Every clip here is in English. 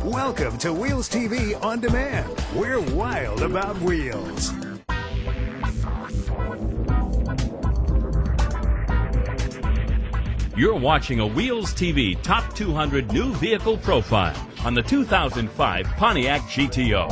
Welcome to Wheels TV On Demand. We're wild about wheels. You're watching a Wheels TV Top 200 New Vehicle Profile on the 2005 Pontiac GTO.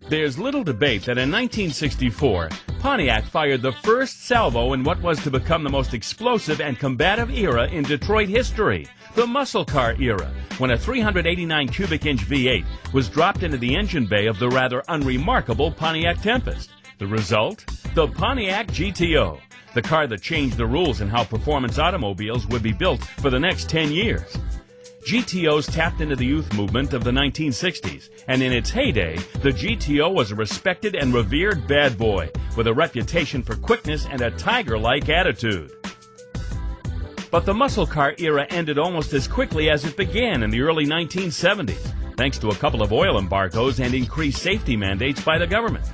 There's little debate that in 1964, Pontiac fired the first salvo in what was to become the most explosive and combative era in Detroit history, the muscle car era, when a 389 cubic inch V8 was dropped into the engine bay of the rather unremarkable Pontiac Tempest. The result? The Pontiac GTO, the car that changed the rules in how performance automobiles would be built for the next 10 years. GTOs tapped into the youth movement of the 1960s, and in its heyday, the GTO was a respected and revered bad boy with a reputation for quickness and a tiger-like attitude. But the muscle car era ended almost as quickly as it began in the early 1970s, thanks to a couple of oil embargoes and increased safety mandates by the government.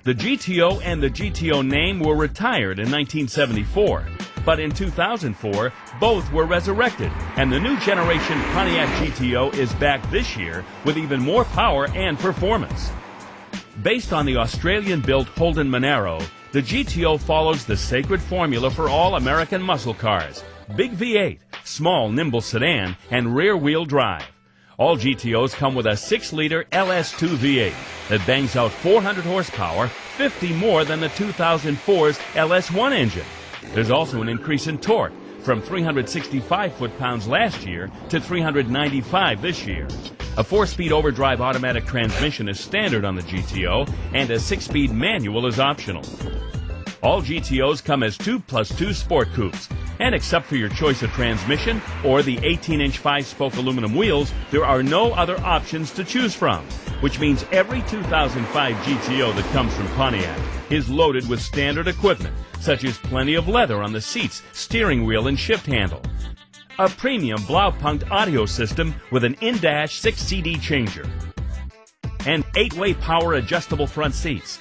The GTO and the GTO name were retired in 1974. But in 2004, both were resurrected, and the new generation Pontiac GTO is back this year with even more power and performance. Based on the Australian-built Holden Monaro, the GTO follows the sacred formula for all American muscle cars: big V8, small nimble sedan, and rear-wheel drive. All GTOs come with a 6-liter LS2 V8 that bangs out 400 horsepower, 50 more than the 2004's LS1 engine. There's also an increase in torque from 365 foot-pounds last year to 395 this year. A 4-speed overdrive automatic transmission is standard on the GTO, and a 6-speed manual is optional. All GTOs come as 2+2 Sport Coupes, and except for your choice of transmission or the 18-inch 5-spoke aluminum wheels, there are no other options to choose from, which means every 2005 GTO that comes from Pontiac is loaded with standard equipment, such as plenty of leather on the seats, steering wheel, and shift handle, a premium Blaupunkt audio system with an in-dash 6 CD changer, and 8-way power adjustable front seats.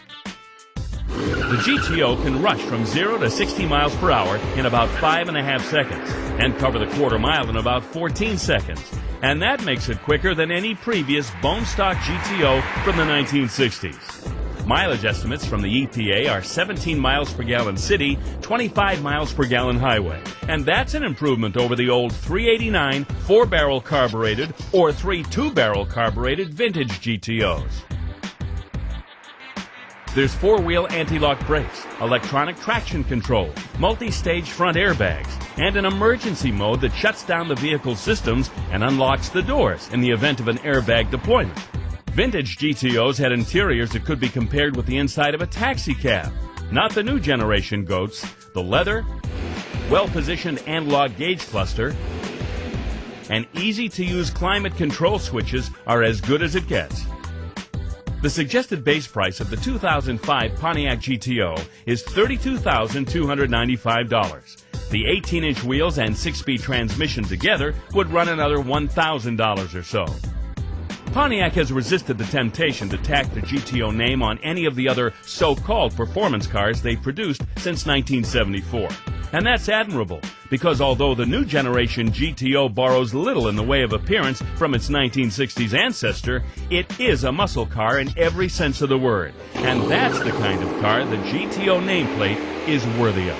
The GTO can rush from 0 to 60 miles per hour in about 5.5 seconds and cover the quarter mile in about 14 seconds. And that makes it quicker than any previous bone stock GTO from the 1960s. Mileage estimates from the EPA are 17 miles per gallon city, 25 miles per gallon highway. And that's an improvement over the old 389 4-barrel carbureted or 3 2-barrel carbureted vintage GTOs. There's 4-wheel anti-lock brakes, electronic traction control, multi-stage front airbags, and an emergency mode that shuts down the vehicle's systems and unlocks the doors in the event of an airbag deployment. Vintage GTOs had interiors that could be compared with the inside of a taxi cab. Not the new generation goats. The leather, well-positioned analog gauge cluster, and easy-to-use climate control switches are as good as it gets. The suggested base price of the 2005 Pontiac GTO is $32,295. The 18-inch wheels and 6-speed transmission together would run another $1,000 or so. Pontiac has resisted the temptation to tack the GTO name on any of the other so-called performance cars they've produced since 1974. And that's admirable, because although the new generation GTO borrows little in the way of appearance from its 1960s ancestor, it is a muscle car in every sense of the word. And that's the kind of car the GTO nameplate is worthy of.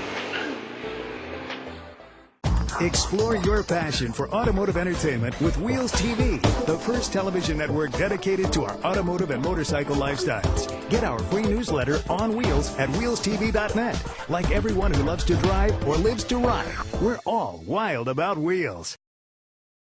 Explore your passion for automotive entertainment with Wheels TV, the first television network dedicated to our automotive and motorcycle lifestyles. Get our free newsletter on wheels at wheelstv.net. Like everyone who loves to drive or lives to ride, we're all wild about wheels.